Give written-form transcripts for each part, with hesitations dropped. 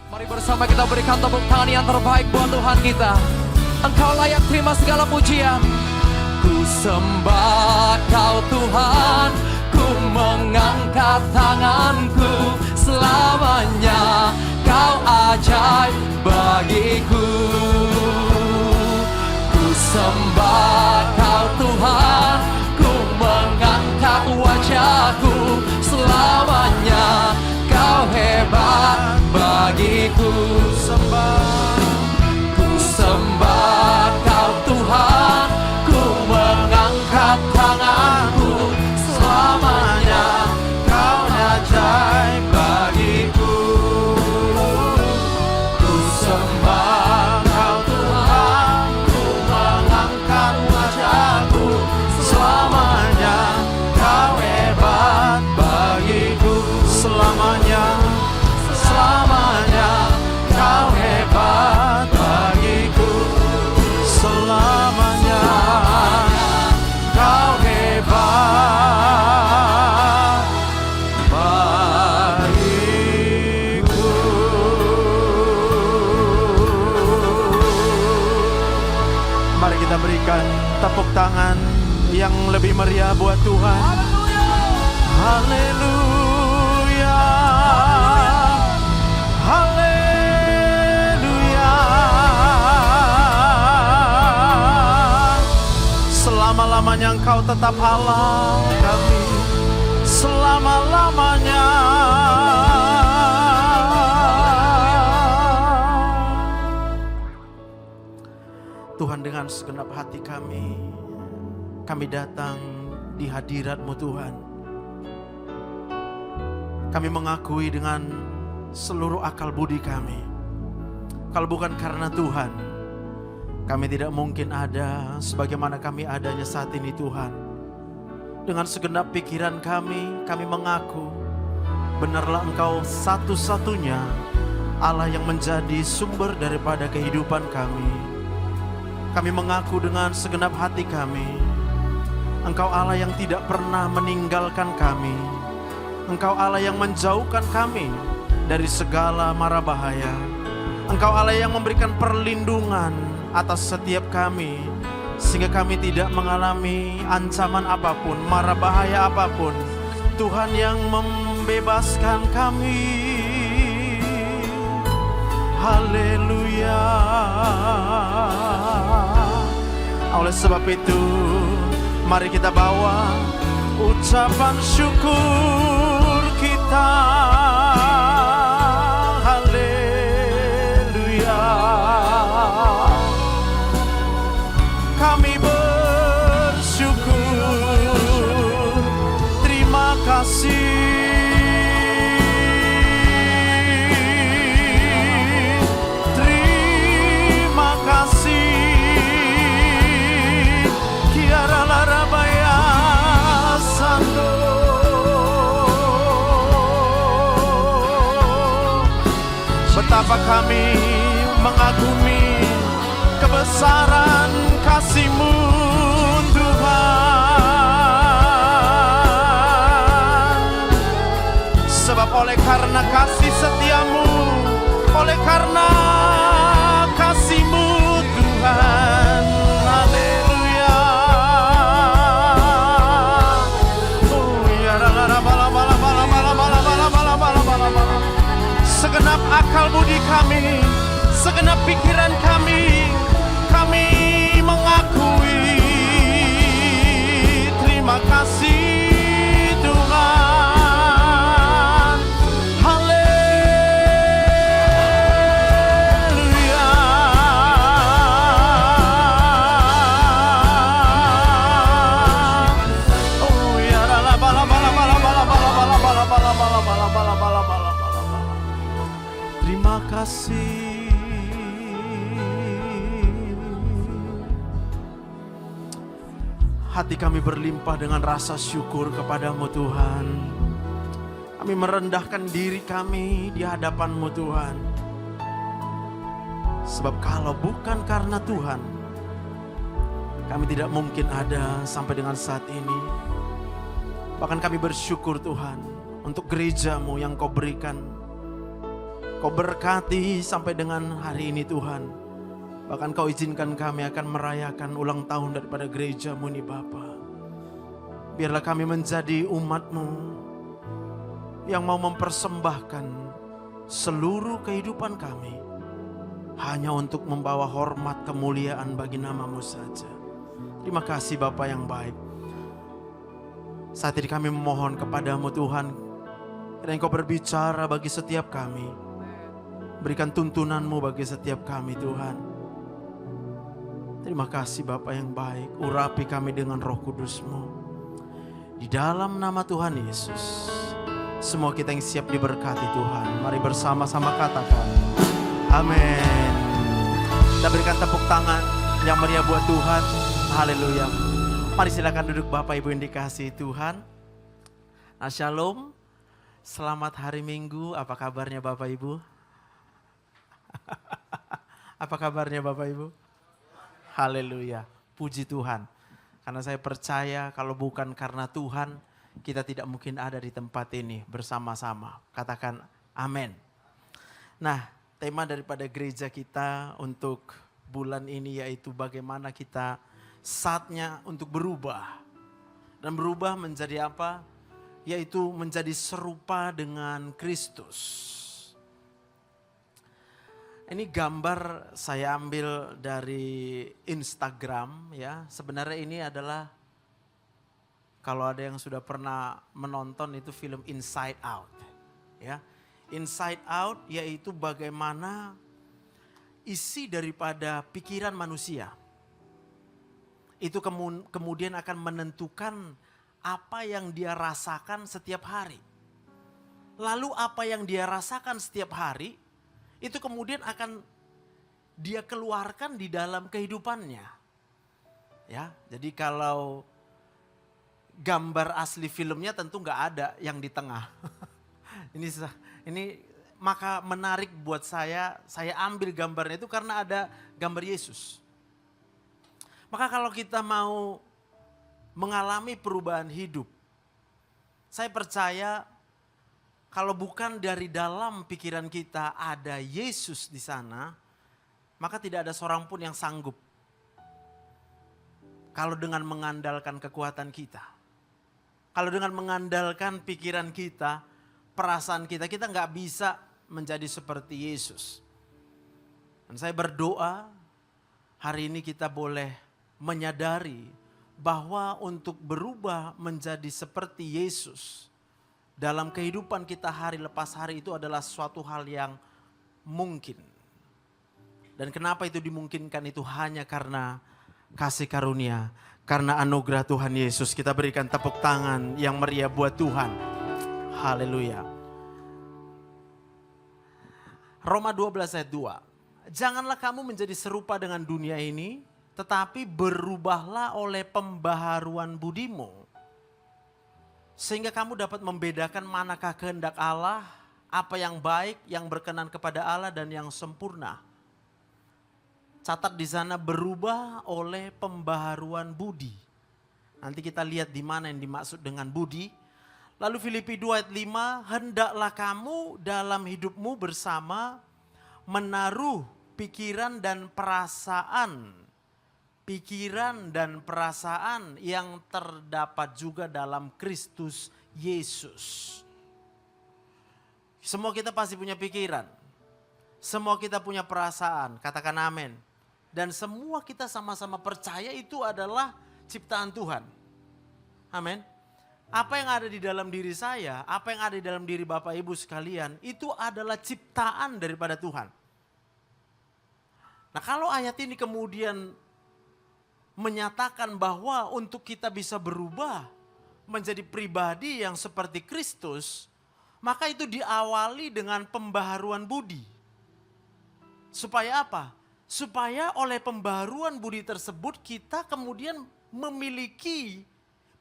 Mari bersama kita berikan tepuk tangan yang terbaik buat Tuhan kita. Engkau layak terima segala pujian. Ku sembah Kau Tuhan, ku mengangkat tanganku. Selamanya Kau ajaib bagiku. Ku sembah Kau Tuhan, ku mengangkat wajahku. Selamanya Kau hebat bagiku. Ku sembah Kau Tuhan, ku mengangkat tanganku. Selamanya Kau ajaib bagiku. Ku sembah Kau Tuhan, ku mengangkat wajahku. Selamanya Kau hebat bagiku. Selamanya, selamanya Kau hebat bagiku. Selamanya Kau hebat bagiku. Mari kita berikan tepuk tangan yang lebih meriah buat Tuhan. Haleluya, haleluya. Selama-lamanya Engkau tetap Allah kami, selama-lamanya. Tuhan, dengan segenap hati kami datang di hadirat-Mu Tuhan. Kami mengakui dengan seluruh akal budi kami, kalau bukan karena Tuhan, kami tidak mungkin ada sebagaimana kami adanya saat ini Tuhan. Dengan segenap pikiran kami mengaku, benarlah Engkau satu-satunya Allah yang menjadi sumber daripada kehidupan kami. Kami mengaku dengan segenap hati kami, Engkau Allah yang tidak pernah meninggalkan kami. Engkau Allah yang menjauhkan kami dari segala mara bahaya. Engkau Allah yang memberikan perlindungan atas setiap kami, sehingga kami tidak mengalami ancaman apapun, mara bahaya apapun. Tuhan yang membebaskan kami. Haleluya. Oleh sebab itu, mari kita bawa ucapan syukur kita. Haleluya. Kami bersyukur, terima kasih. Terima kasih. Kiara larabaya sando. Betapa kami mengagumi kebesaran kasih-Mu Tuhan. Sebab oleh karena kasih setia-Mu, oleh karena kasih-Mu Tuhan, haleluya. Segenap akal budi kami, segenap pikiran kami mengakui. Terima kasih Tuhan. Haleluya. Oh ya la bala bala bala bala bala bala bala bala bala bala bala bala bala. Terima kasih. Hati kami berlimpah dengan rasa syukur kepada-Mu Tuhan. Kami merendahkan diri kami di hadapan-Mu Tuhan. Sebab kalau bukan karena Tuhan, kami tidak mungkin ada sampai dengan saat ini. Bahkan kami bersyukur Tuhan untuk gereja-Mu yang Kau berikan Kau berkati sampai dengan hari ini Tuhan. Bahkan Kau izinkan kami akan merayakan ulang tahun daripada gereja-Mu nih Bapa. Biarlah kami menjadi umat-Mu yang mau mempersembahkan seluruh kehidupan kami hanya untuk membawa hormat kemuliaan bagi nama-Mu saja. Terima kasih Bapa yang baik. Saat ini kami memohon kepadamu Tuhan, kiranya Engkau berbicara bagi setiap kami. Berikan tuntunan-Mu bagi setiap kami Tuhan. Terima kasih Bapa yang baik, urapi kami dengan Roh Kudus-Mu. Di dalam nama Tuhan Yesus, semua kita yang siap diberkati Tuhan. Mari bersama-sama katakan, amin. Kita berikan tepuk tangan yang meriah buat Tuhan. Haleluya. Mari silakan duduk Bapak Ibu yang dikasihi Tuhan. Nah, shalom. Selamat hari Minggu. Apa kabarnya Bapak Ibu? Apa kabarnya Bapak Ibu? Haleluya. Puji Tuhan. Karena saya percaya kalau bukan karena Tuhan, kita tidak mungkin ada di tempat ini bersama-sama. Katakan amin. Nah, tema daripada gereja kita untuk bulan ini yaitu bagaimana kita saatnya untuk berubah. Dan berubah menjadi apa? Yaitu menjadi serupa dengan Kristus. Ini gambar saya ambil dari Instagram ya. Sebenarnya ini adalah kalau ada yang sudah pernah menonton itu film Inside Out ya. Inside Out yaitu bagaimana isi daripada pikiran manusia. Itu kemudian akan menentukan apa yang dia rasakan setiap hari. Lalu apa yang dia rasakan setiap hari itu kemudian akan dia keluarkan di dalam kehidupannya. Ya, jadi kalau gambar asli filmnya tentu nggak ada yang di tengah. Ini maka menarik buat saya ambil gambarnya itu karena ada gambar Yesus. Maka kalau kita mau mengalami perubahan hidup, saya percaya kalau bukan dari dalam pikiran kita ada Yesus di sana, maka tidak ada seorang pun yang sanggup. Kalau dengan mengandalkan kekuatan kita, kalau dengan mengandalkan pikiran kita, perasaan kita nggak bisa menjadi seperti Yesus. Dan saya berdoa hari ini kita boleh menyadari bahwa untuk berubah menjadi seperti Yesus dalam kehidupan kita hari lepas hari itu adalah suatu hal yang mungkin. Dan kenapa itu dimungkinkan itu hanya karena kasih karunia, karena anugerah Tuhan Yesus. Kita berikan tepuk tangan yang meriah buat Tuhan. Haleluya. Roma 12 ayat 2. Janganlah kamu menjadi serupa dengan dunia ini, tetapi berubahlah oleh pembaharuan budimu. Sehingga kamu dapat membedakan manakah kehendak Allah, apa yang baik, yang berkenan kepada Allah dan yang sempurna. Catat di sana berubah oleh pembaharuan budi. Nanti kita lihat di mana yang dimaksud dengan budi. Lalu Filipi 2 ayat 5, hendaklah kamu dalam hidupmu bersama menaruh pikiran dan perasaan yang terdapat juga dalam Kristus Yesus. Semua kita pasti punya pikiran. Semua kita punya perasaan, katakan amin. Dan semua kita sama-sama percaya itu adalah ciptaan Tuhan. Amin. Apa yang ada di dalam diri saya, apa yang ada di dalam diri Bapak Ibu sekalian, itu adalah ciptaan daripada Tuhan. Nah, kalau ayat ini kemudian menyatakan bahwa untuk kita bisa berubah menjadi pribadi yang seperti Kristus, maka itu diawali dengan pembaharuan budi. Supaya apa? Supaya oleh pembaharuan budi tersebut kita kemudian memiliki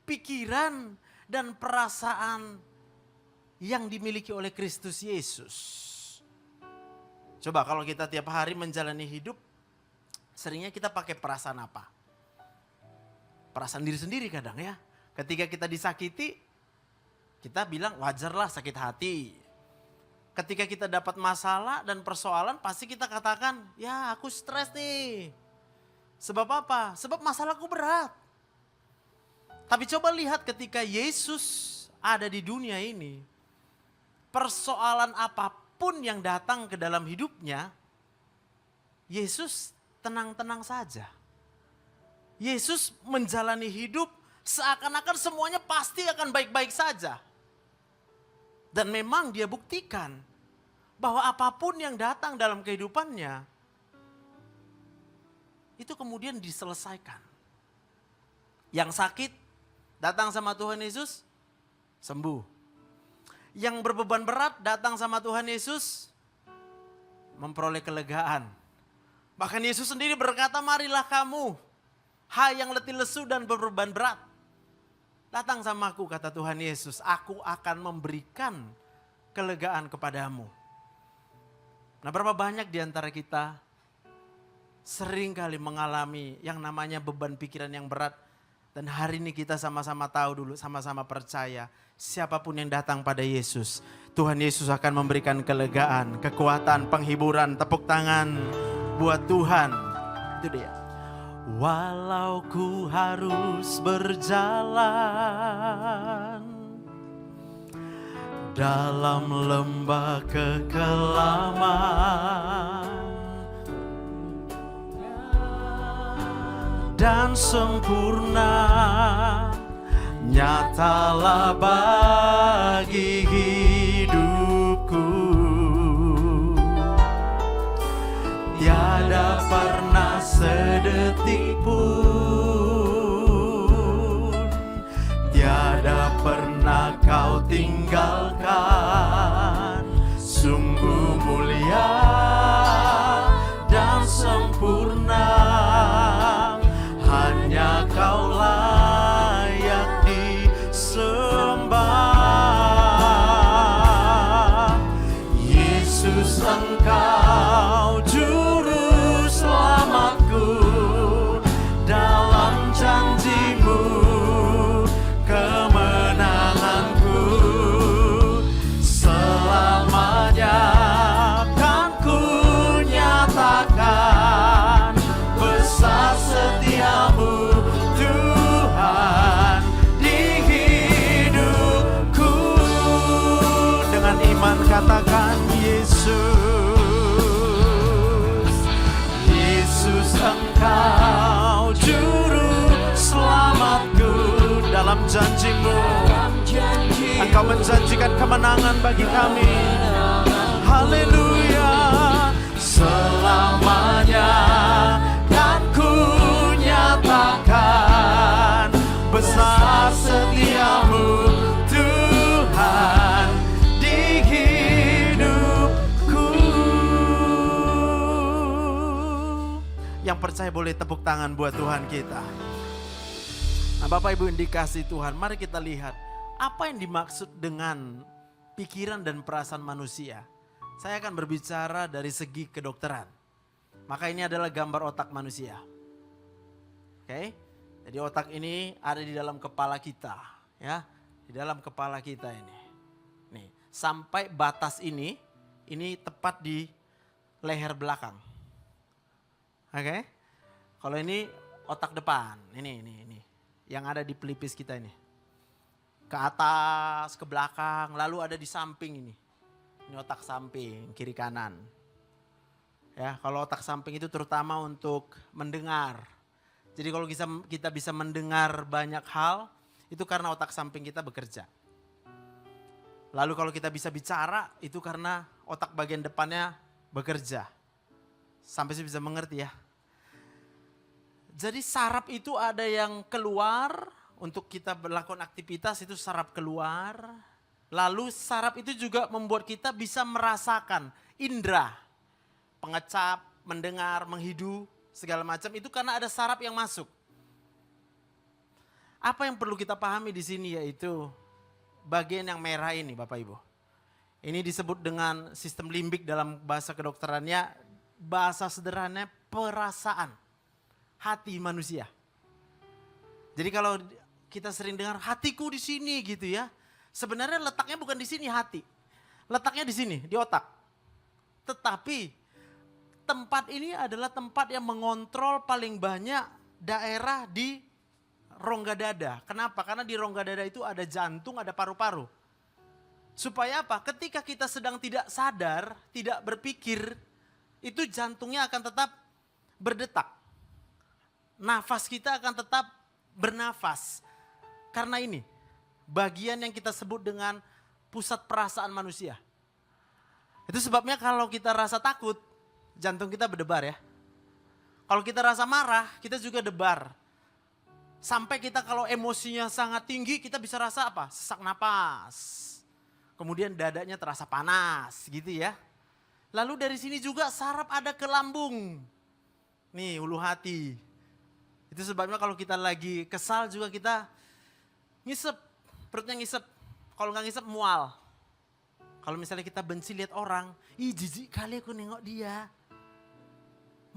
pikiran dan perasaan yang dimiliki oleh Kristus Yesus. Coba kalau kita tiap hari menjalani hidup, seringnya kita pakai perasaan apa? Perasaan diri sendiri kadang ya. Ketika kita disakiti, kita bilang wajarlah sakit hati. Ketika kita dapat masalah dan persoalan pasti kita katakan, ya aku stres nih. Sebab apa? Sebab masalahku berat. Tapi coba lihat ketika Yesus ada di dunia ini, persoalan apapun yang datang ke dalam hidupnya, Yesus tenang-tenang saja. Yesus menjalani hidup seakan-akan semuanya pasti akan baik-baik saja. Dan memang dia buktikan bahwa apapun yang datang dalam kehidupannya, itu kemudian diselesaikan. Yang sakit datang sama Tuhan Yesus, sembuh. Yang berbeban berat datang sama Tuhan Yesus, memperoleh kelegaan. Bahkan Yesus sendiri berkata, marilah kamu, hai yang letih lesu dan berbeban berat. Datang sama aku, kata Tuhan Yesus, aku akan memberikan kelegaan kepadamu. Nah, berapa banyak di antara kita sering kali mengalami yang namanya beban pikiran yang berat. Dan hari ini kita sama-sama tahu dulu, sama-sama percaya. Siapapun yang datang pada Yesus, Tuhan Yesus akan memberikan kelegaan, kekuatan, penghiburan, tepuk tangan buat Tuhan. Itu dia. Walau ku harus berjalan dalam lembah kekelaman dan sempurna nyatalah bagi hidupku. Tiada pernah sedetik pun, tiada pernah kau tinggalkan. Sungguh mulia dan sempurna, hanya kau layak disembah. Yesus, Engkau juru selamatku, dalam janji-Mu kemenanganku. Selamanya kan ku nyatakan besar setiamu Tuhan di hidupku. Dengan iman katakan Yesus, Yesus Engkau juru selamatku. Dalam janji-Mu Engkau menjanjikan kemenangan bagi kami. Haleluya. Selamanya kan ku nyatakan besar setiamu Tuhan di hidupku. Yang percaya boleh tepuk tangan buat Tuhan kita. Nah, Bapak Ibu yang dikasihi Tuhan, mari kita lihat apa yang dimaksud dengan pikiran dan perasaan manusia. Saya akan berbicara dari segi kedokteran. Maka ini adalah gambar otak manusia. Oke? Jadi otak ini ada di dalam kepala kita, ya. Di dalam kepala kita ini. Nih, sampai batas ini tepat di leher belakang. Oke? Kalau ini otak depan, ini. Yang ada di pelipis kita ini. Ke atas, ke belakang, lalu ada di samping ini. Ini otak samping, kiri kanan. Ya, kalau otak samping itu terutama untuk mendengar. Jadi kalau kita bisa mendengar banyak hal, itu karena otak samping kita bekerja. Lalu kalau kita bisa bicara, itu karena otak bagian depannya bekerja. Sampai bisa mengerti ya. Jadi saraf itu ada yang keluar untuk kita melakukan aktivitas, itu saraf keluar. Lalu saraf itu juga membuat kita bisa merasakan indera. Pengecap, mendengar, menghidu, segala macam itu karena ada saraf yang masuk. Apa yang perlu kita pahami di sini yaitu bagian yang merah ini Bapak Ibu. Ini disebut dengan sistem limbik dalam bahasa kedokterannya, bahasa sederhananya perasaan. Hati manusia. Jadi kalau kita sering dengar hatiku di sini gitu ya. Sebenarnya letaknya bukan di sini hati. Letaknya di sini, di otak. Tetapi tempat ini adalah tempat yang mengontrol paling banyak daerah di rongga dada. Kenapa? Karena di rongga dada itu ada jantung, ada paru-paru. Supaya apa? Ketika kita sedang tidak sadar, tidak berpikir, itu jantungnya akan tetap berdetak. Nafas kita akan tetap bernafas. Karena ini, bagian yang kita sebut dengan pusat perasaan manusia. Itu sebabnya kalau kita rasa takut, jantung kita berdebar ya. Kalau kita rasa marah, kita juga debar. Sampai kita kalau emosinya sangat tinggi, kita bisa rasa apa? Sesak napas. Kemudian dadanya terasa panas gitu ya. Lalu dari sini juga saraf ada ke lambung. Nih ulu hati. Itu sebabnya kalau kita lagi kesal juga kita ngisep. Perutnya ngisep. Kalau nggak ngisep mual. Kalau misalnya kita benci lihat orang. Ih jijik kali aku nengok dia.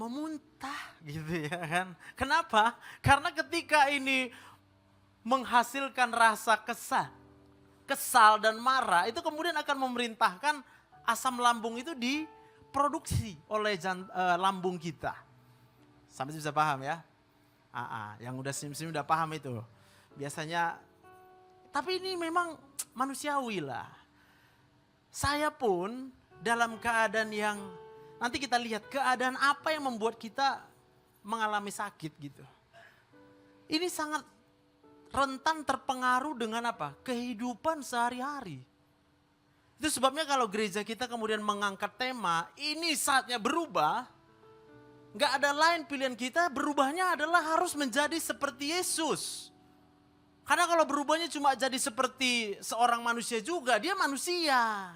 Mau muntah gitu ya kan. Kenapa? Karena ketika ini menghasilkan rasa kesal dan marah, itu kemudian akan memerintahkan asam lambung itu diproduksi oleh lambung kita. Sampai bisa paham ya? Yang udah sim-sim udah paham itu. Biasanya, tapi ini memang manusiawi lah. Saya pun dalam keadaan yang, nanti kita lihat keadaan apa yang membuat kita mengalami sakit gitu. Ini sangat rentan terpengaruh dengan apa? Kehidupan sehari-hari. Itu sebabnya kalau gereja kita kemudian mengangkat tema, ini saatnya berubah. Gak ada lain pilihan kita, berubahnya adalah harus menjadi seperti Yesus. Karena kalau berubahnya cuma jadi seperti seorang manusia juga, dia manusia.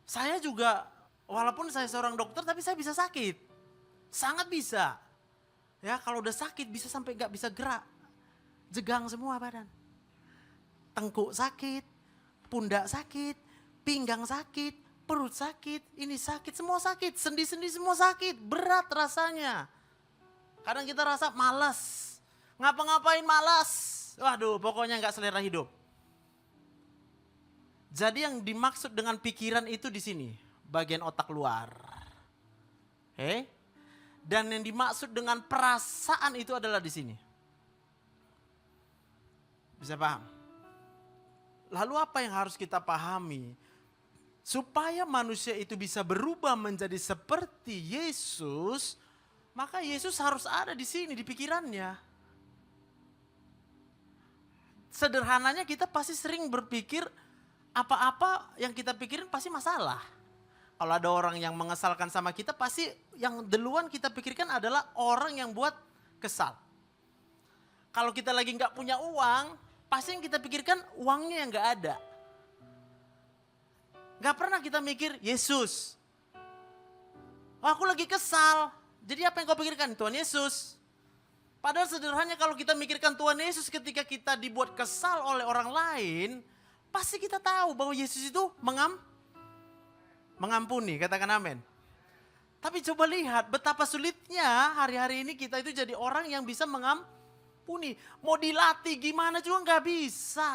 Saya juga, walaupun saya seorang dokter, tapi saya bisa sakit. Sangat bisa. Ya kalau udah sakit bisa sampai gak bisa gerak. Jegang semua badan. Tengkuk sakit, pundak sakit, pinggang sakit, perut sakit, ini sakit, semua sakit. Sendi-sendi semua sakit, berat rasanya. Kadang kita rasa malas, ngapa-ngapain malas. Waduh pokoknya gak selera hidup. Jadi yang dimaksud dengan pikiran itu di sini, bagian otak luar. Dan yang dimaksud dengan perasaan itu adalah di sini. Bisa paham? Lalu apa yang harus kita pahami? Supaya manusia itu bisa berubah menjadi seperti Yesus, maka Yesus harus ada di sini, di pikirannya. Sederhananya kita pasti sering berpikir, apa-apa yang kita pikirin pasti masalah. Kalau ada orang yang mengesalkan sama kita, pasti yang duluan kita pikirkan adalah orang yang buat kesal. Kalau kita lagi nggak punya uang, pasti yang kita pikirkan uangnya yang gak ada. Gak pernah kita mikir Yesus. Aku lagi kesal. Jadi apa yang kau pikirkan? Tuhan Yesus. Padahal sederhananya kalau kita mikirkan Tuhan Yesus ketika kita dibuat kesal oleh orang lain, pasti kita tahu bahwa Yesus itu mengampuni. Katakan amin. Tapi coba lihat betapa sulitnya hari-hari ini kita itu jadi orang yang bisa mengampuni. Mau dilatih gimana juga gak bisa.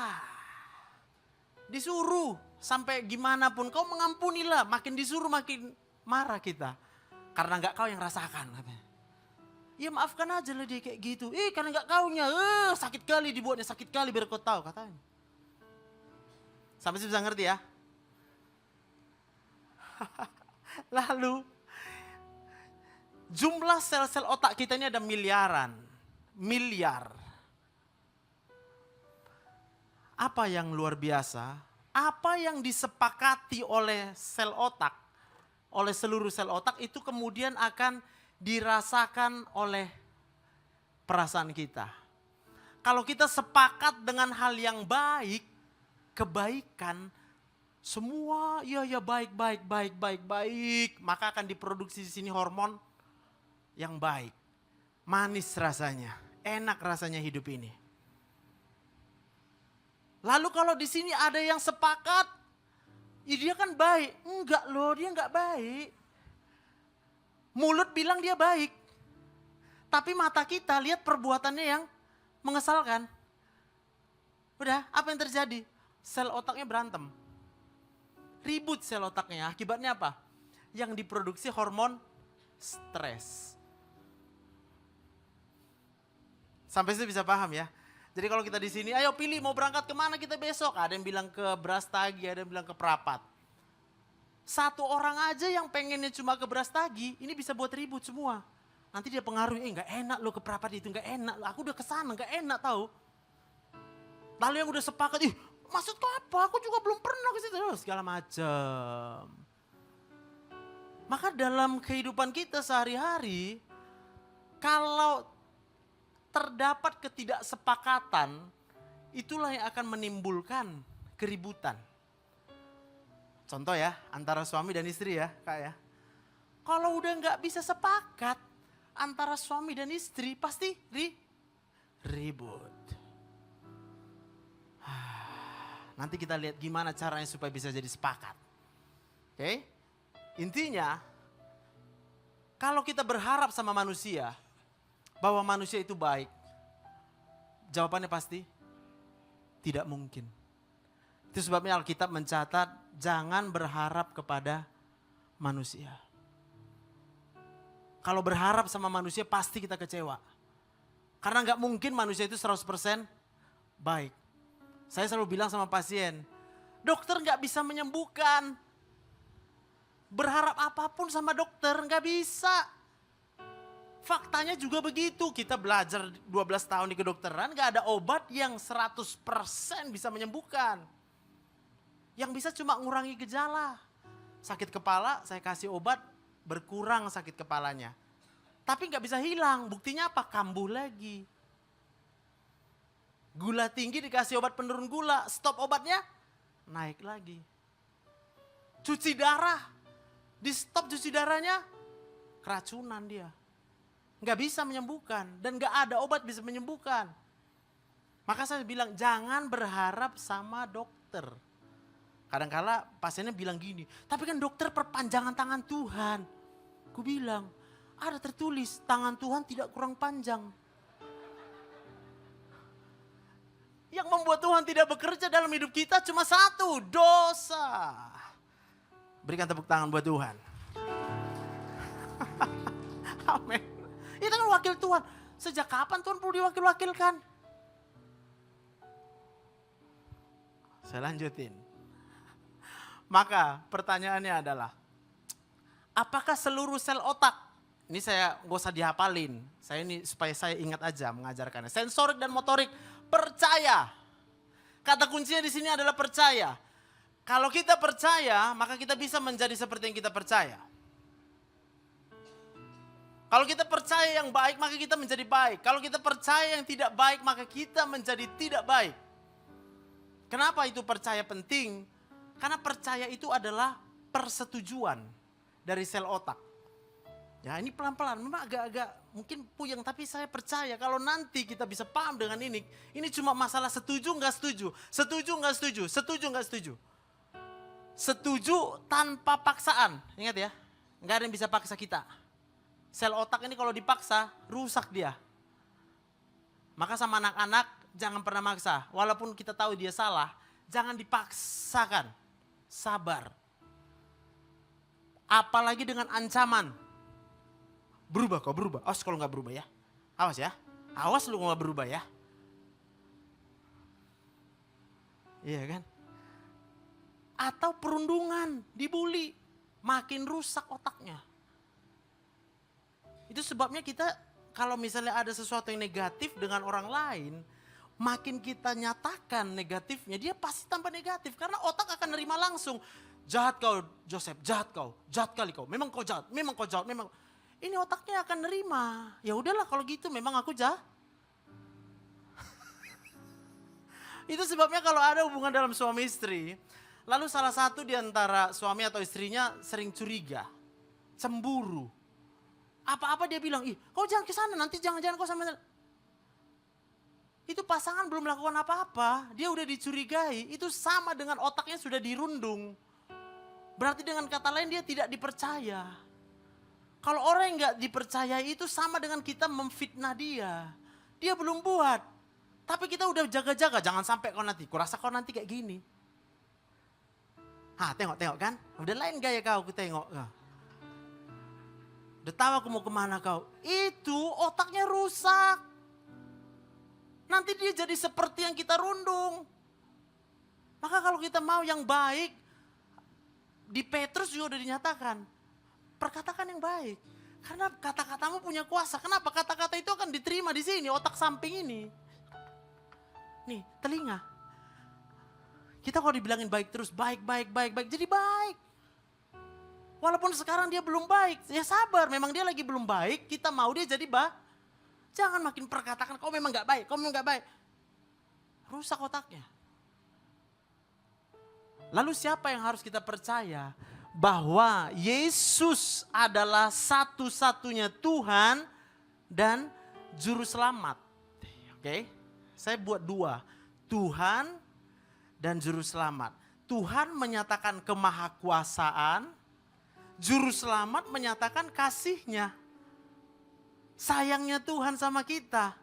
Disuruh sampai gimana pun kau mengampunilah. Makin disuruh makin marah kita. Karena gak kau yang rasakan. Ya maafkan aja lah dia kayak gitu. Karena gak kaunya. Sakit kali dibuatnya, sakit kali biar kau tahu katanya. Sampai bisa ngerti ya. Lalu jumlah sel-sel otak kita ini ada miliar. Apa yang luar biasa? Apa yang disepakati oleh sel otak, oleh seluruh sel otak itu kemudian akan dirasakan oleh perasaan kita. Kalau kita sepakat dengan hal yang baik, kebaikan, semua ya baik, maka akan diproduksi di sini hormon yang baik. Manis rasanya, enak rasanya hidup ini. Lalu kalau di sini ada yang sepakat, ya dia kan baik. Enggak loh, dia enggak baik. Mulut bilang dia baik. Tapi mata kita lihat perbuatannya yang mengesalkan. Udah, apa yang terjadi? Sel otaknya berantem. ribut sel otaknya. Akibatnya apa? Yang diproduksi hormon stres. Sampai situ bisa paham ya? Jadi kalau kita di sini, ayo pilih mau berangkat kemana kita besok. Ada yang bilang ke Brastagi, ada yang bilang ke Prapat. Satu orang aja yang pengennya cuma ke Brastagi, ini bisa buat ribut semua. Nanti dia pengaruhi, nggak enak lo ke Prapat itu, nggak enak. Aku udah kesana, nggak enak tahu. Lalu yang udah sepakat, maksud kau apa? Aku juga belum pernah ke situ, segala macam. Maka dalam kehidupan kita sehari-hari, kalau terdapat ketidaksepakatan, itulah yang akan menimbulkan keributan. Contoh ya, antara suami dan istri ya, Kak ya. Kalau udah nggak bisa sepakat antara suami dan istri, pasti ribut. Nanti kita lihat gimana caranya supaya bisa jadi sepakat. Oke? Intinya, kalau kita berharap sama manusia, bahwa manusia itu baik, jawabannya pasti tidak mungkin. Itu sebabnya Alkitab mencatat, jangan berharap kepada manusia. Kalau berharap sama manusia pasti kita kecewa. Karena nggak mungkin manusia itu 100% baik. Saya selalu bilang sama pasien, dokter nggak bisa menyembuhkan. Berharap apapun sama dokter nggak bisa. Faktanya juga begitu, kita belajar 12 tahun di kedokteran, nggak ada obat yang 100% bisa menyembuhkan. Yang bisa cuma ngurangi gejala. Sakit kepala, saya kasih obat, berkurang sakit kepalanya. Tapi nggak bisa hilang, buktinya apa? Kambuh lagi. Gula tinggi dikasih obat penurun gula, stop obatnya, naik lagi. Cuci darah, di stop cuci darahnya, keracunan dia. Nggak bisa menyembuhkan, dan nggak ada obat bisa menyembuhkan. Maka saya bilang, jangan berharap sama dokter. Kadang-kala pasiennya bilang gini, tapi kan dokter perpanjangan tangan Tuhan. Ku bilang, ada tertulis tangan Tuhan tidak kurang panjang. Yang membuat Tuhan tidak bekerja dalam hidup kita cuma satu, dosa. Berikan tepuk tangan buat Tuhan. Amin. Itu kan wakil Tuhan. Sejak kapan Tuhan perlu diwakil-wakilkan? Saya lanjutin. Maka pertanyaannya adalah, apakah seluruh sel otak, ini saya gak usah dihafalin, saya ini supaya saya ingat aja mengajarkannya. Sensorik dan motorik, percaya. Kata kuncinya di sini adalah percaya. Kalau kita percaya, maka kita bisa menjadi seperti yang kita percaya. Kalau kita percaya yang baik, maka kita menjadi baik. Kalau kita percaya yang tidak baik, maka kita menjadi tidak baik. Kenapa itu percaya penting? Karena percaya itu adalah persetujuan dari sel otak. Ya ini pelan-pelan, memang agak-agak mungkin puyeng, tapi saya percaya kalau nanti kita bisa paham dengan ini cuma masalah setuju nggak setuju, setuju nggak setuju, setuju nggak setuju. Setuju tanpa paksaan, ingat ya, nggak ada yang bisa paksa kita. Sel otak ini kalau dipaksa, rusak dia. Maka sama anak-anak jangan pernah maksa, walaupun kita tahu dia salah, jangan dipaksakan. Sabar. Apalagi dengan ancaman. Berubah kau berubah. Awas kalau gak berubah ya. Awas ya. Awas lu gak berubah ya. Iya kan. Atau perundungan. Dibully. Makin rusak otaknya. Itu sebabnya kita kalau misalnya ada sesuatu yang negatif dengan orang lain, makin kita nyatakan negatifnya, dia pasti tambah negatif. Karena otak akan nerima langsung. Jahat kau Joseph, jahat kau, jahat kali kau. Memang kau jahat, memang kau jahat, memang. Ini otaknya akan nerima. Ya udahlah kalau gitu memang aku jahat. Itu sebabnya kalau ada hubungan dalam suami istri, lalu salah satu di antara suami atau istrinya sering curiga, cemburu. Apa-apa dia bilang, ih kau jangan ke sana, nanti jangan-jangan kau sama. Itu pasangan belum melakukan apa-apa, dia udah dicurigai, itu sama dengan otaknya sudah dirundung. Berarti dengan kata lain dia tidak dipercaya. Kalau orang yang gak dipercayai itu sama dengan kita memfitnah dia. Dia belum buat, tapi kita udah jaga-jaga, jangan sampai kau nanti, kurasa kau nanti kayak gini. Tengok kan? Udah lain gaya kau, aku tengok. Udah tahu aku mau kemana kau. Itu otaknya rusak. Nanti dia jadi seperti yang kita rundung. Maka kalau kita mau yang baik, di Petrus juga udah dinyatakan. Perkatakan yang baik. Karena kata-katamu punya kuasa. Kenapa? Kata-kata itu akan diterima di sini, otak samping ini. Nih, telinga. Kita kalau dibilangin baik terus, baik, jadi baik. Walaupun sekarang dia belum baik, ya sabar, memang dia lagi belum baik, kita mau dia jadi baik. Jangan makin perkatakan, kau memang gak baik, Rusak otaknya. Lalu siapa yang harus kita percaya? Bahwa Yesus adalah satu-satunya Tuhan dan Juru Selamat. Oke, saya buat dua, Tuhan dan Juru Selamat. Tuhan menyatakan kemahakuasaan, Juru Selamat menyatakan kasih-Nya. Sayangnya Tuhan sama kita.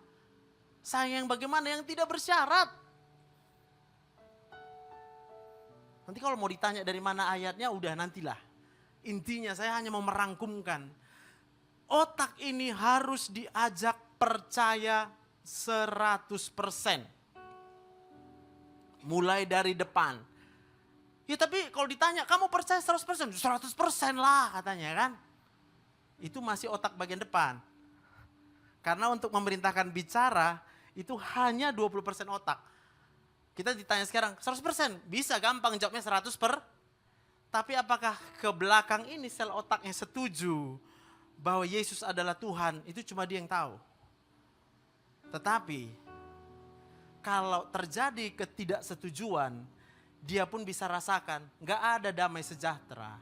Sayang bagaimana? Yang tidak bersyarat. Nanti kalau mau ditanya dari mana ayatnya, udah nantilah. Intinya saya hanya mau merangkumkan. Otak ini harus diajak percaya 100%. Mulai dari depan. Ya tapi kalau ditanya, kamu percaya 100%? 100% lah katanya kan. Itu masih otak bagian depan. Karena untuk memerintahkan bicara, itu hanya 20% otak. Kita ditanya sekarang, 100%? Bisa gampang jawabnya 100%. Tapi apakah ke belakang ini sel otaknya setuju bahwa Yesus adalah Tuhan? Itu cuma dia yang tahu. Tetapi kalau terjadi ketidaksetujuan, dia pun bisa rasakan gak ada damai sejahtera.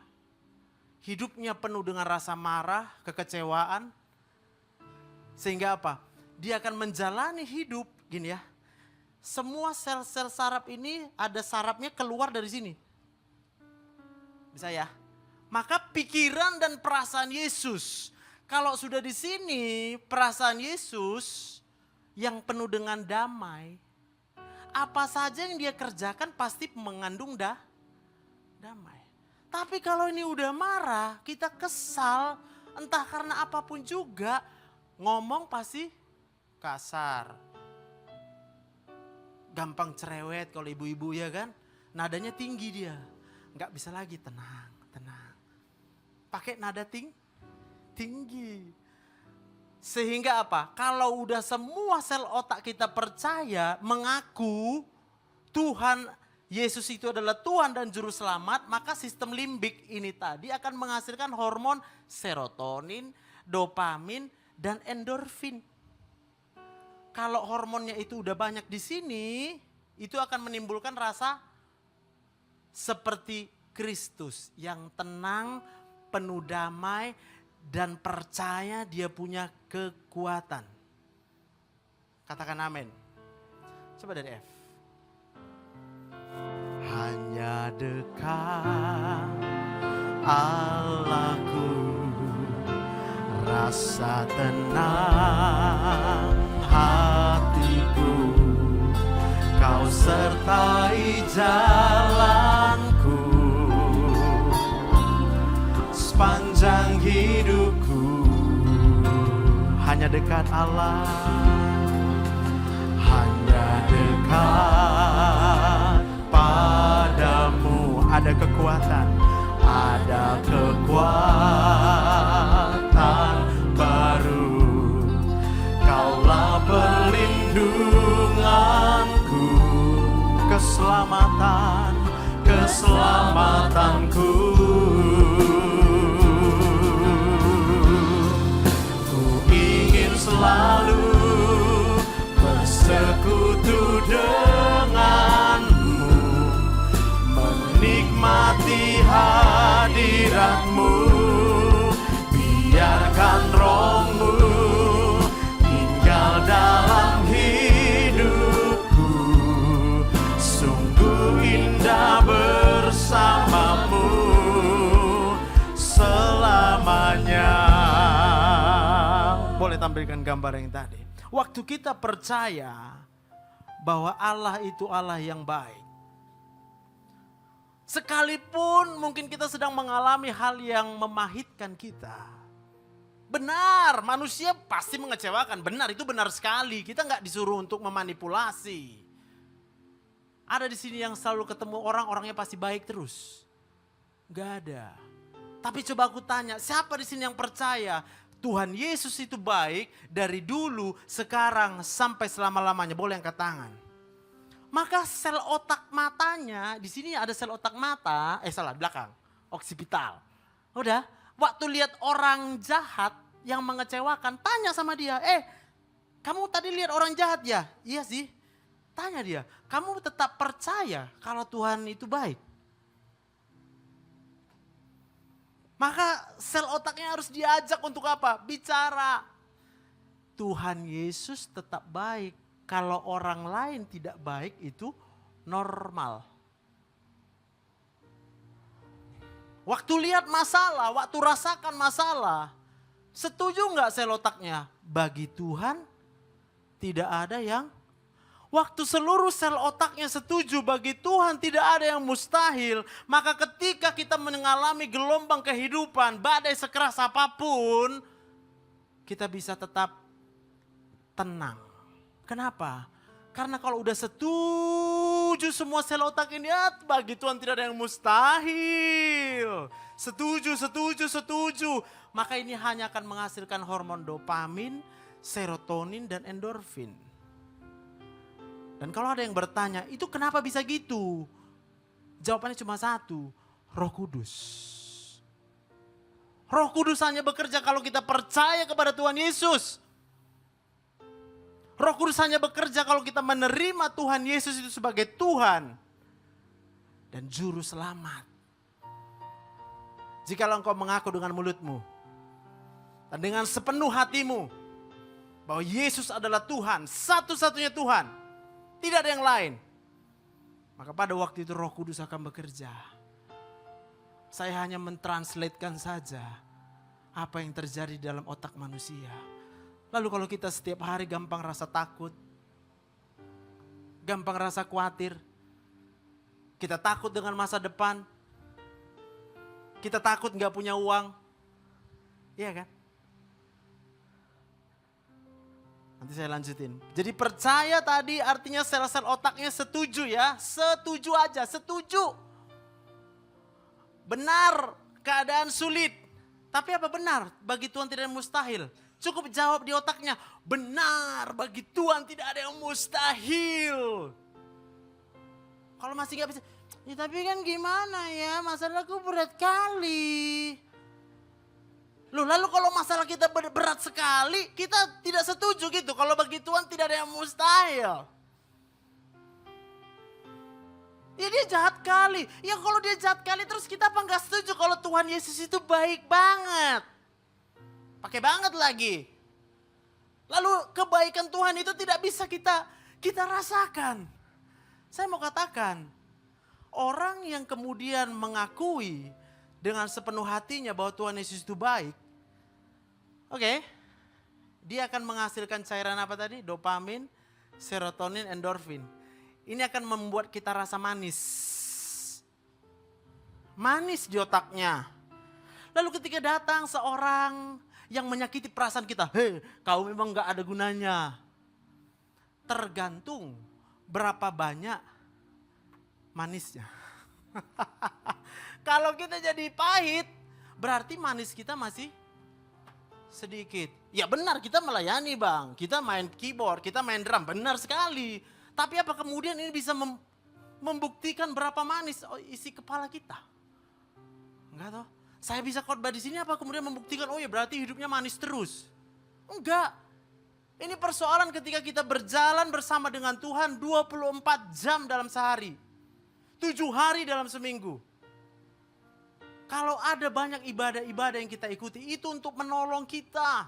Hidupnya penuh dengan rasa marah, kekecewaan. Sehingga apa? Dia akan menjalani hidup gini ya. Semua sel-sel saraf ini ada sarafnya keluar dari sini. Bisa ya? Maka pikiran dan perasaan Yesus. Kalau sudah di sini perasaan Yesus yang penuh dengan damai. Apa saja yang dia kerjakan pasti mengandung damai. Tapi kalau ini udah marah, kita kesal, entah karena apapun juga, ngomong pasti kasar. Gampang cerewet kalau ibu-ibu ya kan. Nadanya tinggi dia. Nggak bisa lagi tenang. Pakai nada tinggi. Sehingga apa? Kalau udah semua sel otak kita percaya, mengaku Tuhan Yesus itu adalah Tuhan dan Juru Selamat, maka sistem limbik ini tadi akan menghasilkan hormon serotonin, dopamin, dan endorfin. Kalau hormonnya itu udah banyak di sini, itu akan menimbulkan rasa seperti Kristus yang tenang, penuh damai, dan percaya dia punya kekuatan. Katakan amin. Coba dari F. Hanya dekat Allahku, rasa tenang hatiku, kau sertai jalanku sepanjang hidupku. Hanya dekat Allah, hanya dekat padamu. Ada kekuatan baru. Kaulah perlindunganku, keselamatanku. Ku ingin selalu bersekutu denganmu, menikmati hadiratmu. Biarkan rohmu tinggal dalam hidupku, sungguh indah bersamamu selamanya. Boleh tampilkan gambar yang tadi. Waktu kita percaya bahwa Allah itu Allah yang baik, Sekalipun mungkin kita sedang mengalami hal yang memahitkan kita. Benar, manusia pasti mengecewakan. Benar, itu benar sekali. Kita nggak disuruh untuk memanipulasi. Ada di sini yang selalu ketemu orang, orangnya pasti baik terus. Nggak ada. Tapi coba aku tanya, siapa di sini yang percaya Tuhan Yesus itu baik dari dulu, sekarang, sampai selama-lamanya? Boleh angkat tangan. Maka sel otak matanya, di sini ada sel otak mata, belakang, oksipital. Udah, waktu lihat orang jahat yang mengecewakan, tanya sama dia, kamu tadi lihat orang jahat ya? Iya sih. Tanya dia, kamu tetap percaya kalau Tuhan itu baik? Maka sel otaknya harus diajak untuk apa? Bicara. Tuhan Yesus tetap baik. Kalau orang lain tidak baik itu normal. Waktu lihat masalah, waktu rasakan masalah, setuju nggak sel otaknya? Bagi Tuhan tidak ada yang, waktu seluruh sel otaknya setuju bagi Tuhan tidak ada yang mustahil. Maka ketika kita mengalami gelombang kehidupan, badai sekeras apapun, kita bisa tetap tenang. Kenapa? Karena kalau udah setuju semua sel otak ini, bagi Tuhan tidak ada yang mustahil. Setuju. Maka ini hanya akan menghasilkan hormon dopamin, serotonin, dan endorfin. Dan kalau ada yang bertanya, itu kenapa bisa gitu? Jawabannya cuma satu, Roh Kudus. Roh Kudus hanya bekerja kalau kita percaya kepada Tuhan Yesus. Roh Kudus hanya bekerja kalau kita menerima Tuhan Yesus itu sebagai Tuhan dan Juru Selamat. Jikalau engkau mengaku dengan mulutmu dan dengan sepenuh hatimu bahwa Yesus adalah Tuhan, satu-satunya Tuhan, tidak ada yang lain, maka pada waktu itu Roh Kudus akan bekerja. Saya hanya mentranslatekan saja apa yang terjadi dalam otak manusia. Lalu kalau kita setiap hari gampang rasa takut, gampang rasa khawatir, kita takut dengan masa depan, kita takut gak punya uang, iya kan? Nanti saya lanjutin. Jadi percaya tadi artinya sel-sel otaknya setuju ya. Setuju aja, setuju. Benar, keadaan sulit. Tapi apa benar? Bagi Tuhan tidak ada yang mustahil. Cukup jawab di otaknya. Benar, bagi Tuhan tidak ada yang mustahil. Kalau masih gak bisa. Ya tapi kan gimana ya, masalahku berat kali. Loh, lalu kalau masalah kita berat sekali, kita tidak setuju gitu. Kalau bagi Tuhan tidak ada yang mustahil. Ya dia jahat kali. Ya kalau dia jahat kali terus kita apa gak setuju kalau Tuhan Yesus itu baik banget. Pakai banget lagi. Lalu kebaikan Tuhan itu tidak bisa kita rasakan. Saya mau katakan, orang yang kemudian mengakui dengan sepenuh hatinya bahwa Tuhan Yesus itu baik, oke, dia akan menghasilkan cairan apa tadi? Dopamin, serotonin, endorfin. Ini akan membuat kita rasa manis. Manis di otaknya. Lalu ketika datang seorang yang menyakiti perasaan kita, kau memang gak ada gunanya. Tergantung berapa banyak manisnya. Kalau kita jadi pahit, berarti manis kita masih sedikit. Ya benar, kita melayani bang, kita main keyboard, kita main drum, benar sekali. Tapi apa kemudian ini bisa membuktikan berapa manis isi kepala kita? Enggak toh. Saya bisa khotbah di sini apa kemudian membuktikan oh ya berarti hidupnya manis terus? Enggak. Ini persoalan ketika kita berjalan bersama dengan Tuhan 24 jam dalam sehari. 7 hari dalam seminggu. Kalau ada banyak ibadah-ibadah yang kita ikuti itu untuk menolong kita.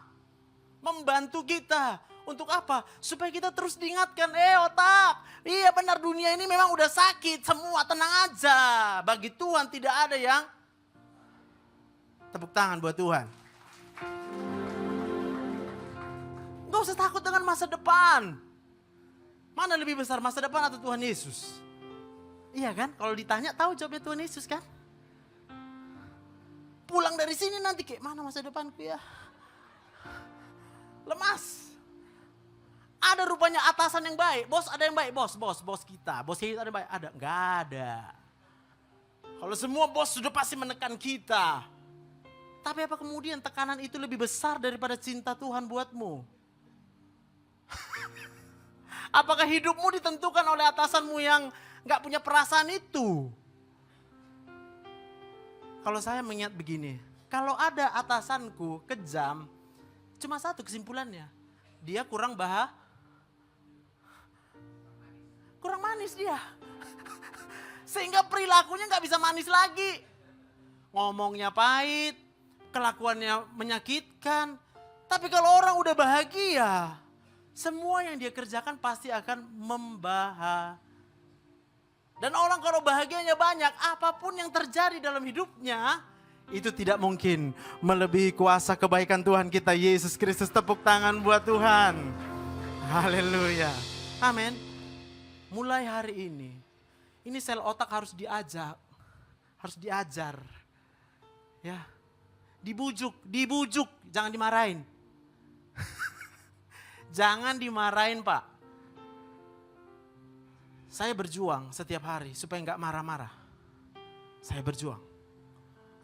Membantu kita. Untuk apa? Supaya kita terus diingatkan, otak. Iya benar dunia ini memang udah sakit. Semua tenang aja. Bagi Tuhan tidak ada yang. Tepuk tangan buat Tuhan. Gak usah takut dengan masa depan. Mana lebih besar masa depan atau Tuhan Yesus? Iya kan? Kalau ditanya tahu jawabnya Tuhan Yesus kan? Pulang dari sini nanti kayak mana masa depanku ya? Lemas. Ada rupanya atasan yang baik. Bos ada yang baik. Bos kita. Bos kita ada yang baik. Ada? Enggak ada. Kalau semua bos sudah pasti menekan kita. Tapi apa kemudian tekanan itu lebih besar daripada cinta Tuhan buatmu? Apakah hidupmu ditentukan oleh atasanmu yang gak punya perasaan itu? Kalau saya mengingat begini, kalau ada atasanku kejam, cuma satu kesimpulannya. Dia kurang manis dia. Sehingga perilakunya gak bisa manis lagi. Ngomongnya pahit, kelakuannya menyakitkan. Tapi kalau orang udah bahagia, semua yang dia kerjakan pasti akan membahagiakan. Dan orang kalau bahagianya banyak, apapun yang terjadi dalam hidupnya, itu tidak mungkin melebihi kuasa kebaikan Tuhan kita Yesus Kristus. Tepuk tangan buat Tuhan. Haleluya. Amin. Mulai hari ini sel otak harus diajar. Ya. Dibujuk, jangan dimarahin. Jangan dimarahin, Pak. Saya berjuang setiap hari supaya enggak marah-marah. Saya berjuang.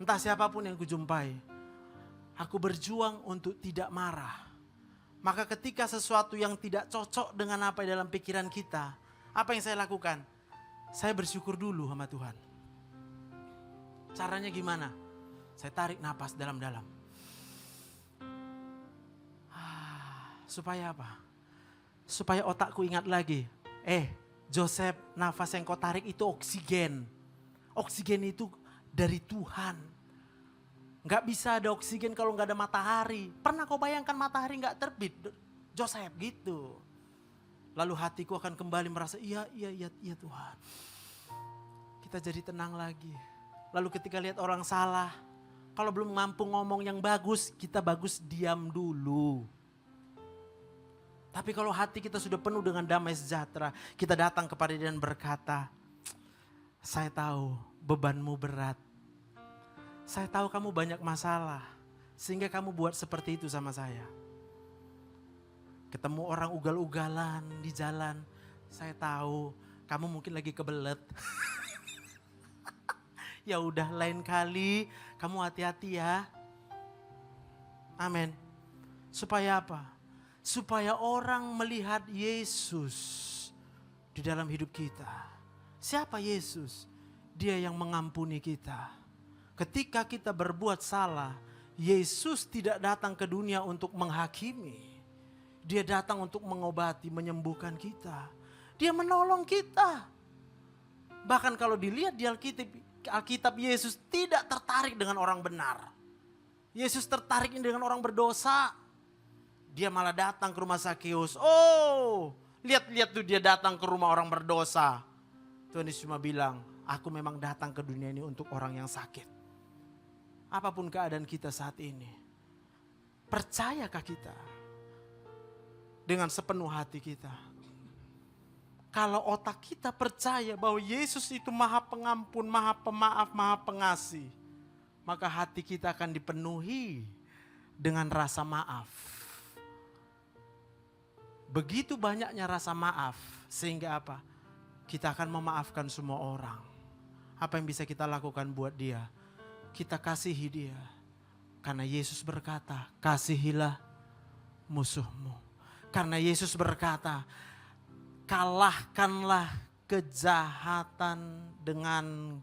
Entah siapapun yang kujumpai, aku berjuang untuk tidak marah. Maka ketika sesuatu yang tidak cocok dengan apa dalam pikiran kita, apa yang saya lakukan? Saya bersyukur dulu sama Tuhan. Caranya gimana? Saya tarik napas dalam-dalam. Supaya apa? Supaya otakku ingat lagi. Joseph, nafas yang kau tarik itu oksigen. Oksigen itu dari Tuhan. Gak bisa ada oksigen kalau gak ada matahari. Pernah kau bayangkan matahari gak terbit? Joseph gitu. Lalu hatiku akan kembali merasa iya Tuhan. Kita jadi tenang lagi. Lalu ketika lihat orang salah, kalau belum mampu ngomong yang bagus, kita bagus diam dulu. Tapi kalau hati kita sudah penuh dengan damai sejahtera, kita datang kepada dia dan berkata, saya tahu bebanmu berat. Saya tahu kamu banyak masalah, sehingga kamu buat seperti itu sama saya. Ketemu orang ugal-ugalan di jalan, saya tahu kamu mungkin lagi kebelet. Ya udah lain kali kamu hati-hati ya. Amin. Supaya apa? Supaya orang melihat Yesus di dalam hidup kita. Siapa Yesus? Dia yang mengampuni kita. Ketika kita berbuat salah, Yesus tidak datang ke dunia untuk menghakimi. Dia datang untuk mengobati, menyembuhkan kita. Dia menolong kita. Bahkan kalau dilihat di Alkitab, Yesus tidak tertarik dengan orang benar. Yesus tertarik dengan orang berdosa. Dia malah datang ke rumah Zakeus. Oh, lihat tuh dia datang ke rumah orang berdosa. Tuhan Yesus cuma bilang, aku memang datang ke dunia ini untuk orang yang sakit. Apapun keadaan kita saat ini, percayakah kita dengan sepenuh hati kita? Kalau otak kita percaya bahwa Yesus itu Maha Pengampun, Maha Pemaaf, Maha Pengasih, maka hati kita akan dipenuhi dengan rasa maaf. Begitu banyaknya rasa maaf, sehingga apa? Kita akan memaafkan semua orang. Apa yang bisa kita lakukan buat dia? Kita kasihi dia. Karena Yesus berkata, kasihilah musuhmu. Karena Yesus berkata, kalahkanlah kejahatan dengan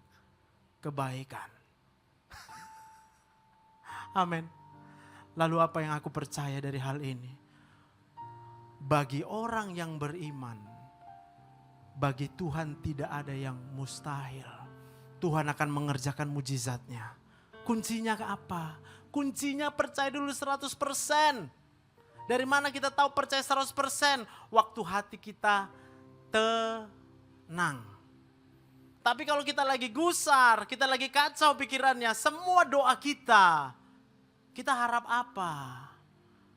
kebaikan. Amin. Lalu apa yang aku percaya dari hal ini? Bagi orang yang beriman, bagi Tuhan tidak ada yang mustahil. Tuhan akan mengerjakan mujizatnya. Kuncinya apa? Kuncinya percaya dulu 100%. Dari mana kita tahu percaya 100%? Waktu hati kita tenang. Tapi kalau kita lagi gusar, kita lagi kacau pikirannya, semua doa kita harap apa?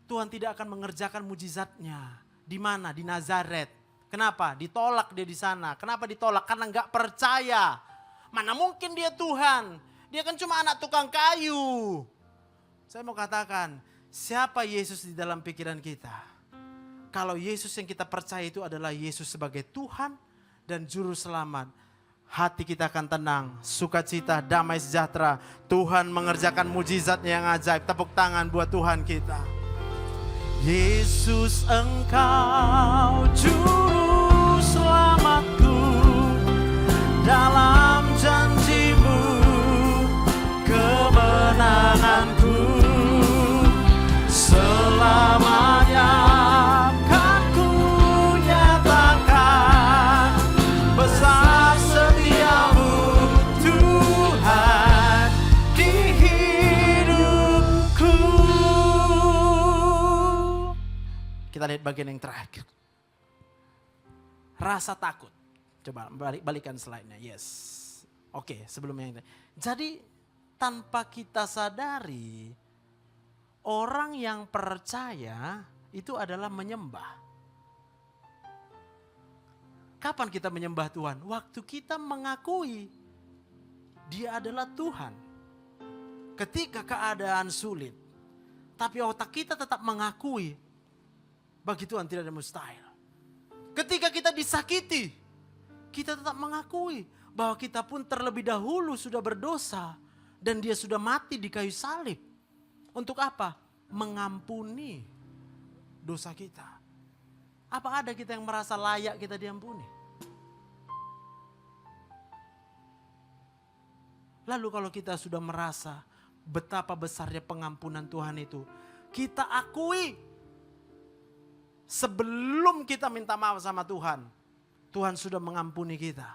Tuhan tidak akan mengerjakan mujizatnya. Di mana? Di Nazaret. Kenapa? Ditolak dia di sana. Kenapa ditolak? Karena nggak percaya. Mana mungkin dia Tuhan? Dia kan cuma anak tukang kayu. Saya mau katakan, siapa Yesus di dalam pikiran kita? Kalau Yesus yang kita percaya itu adalah Yesus sebagai Tuhan dan Juru Selamat, hati kita akan tenang, sukacita, damai sejahtera. Tuhan mengerjakan mujizatnya yang ajaib. Tepuk tangan buat Tuhan kita. Yesus, Engkau Juru Selamatku, dalam janji-Mu kemenanganku, selamanya kan ku nyatakan besar setiamu Tuhan di hidupku. Kita lihat bagian yang terakhir. Rasa takut. Coba balikan slide-nya. Yes. Oke, sebelumnya ini. Jadi tanpa kita sadari, orang yang percaya itu adalah menyembah. Kapan kita menyembah Tuhan? Waktu kita mengakui Dia adalah Tuhan. Ketika keadaan sulit, tapi otak kita tetap mengakui, bagi Tuhan tidak ada mustahil. Ketika kita disakiti, kita tetap mengakui bahwa kita pun terlebih dahulu sudah berdosa dan Dia sudah mati di kayu salib. Untuk apa? Mengampuni dosa kita. Apa ada kita yang merasa layak kita diampuni? Lalu kalau kita sudah merasa betapa besarnya pengampunan Tuhan itu, kita akui sebelum kita minta maaf sama Tuhan, Tuhan sudah mengampuni kita.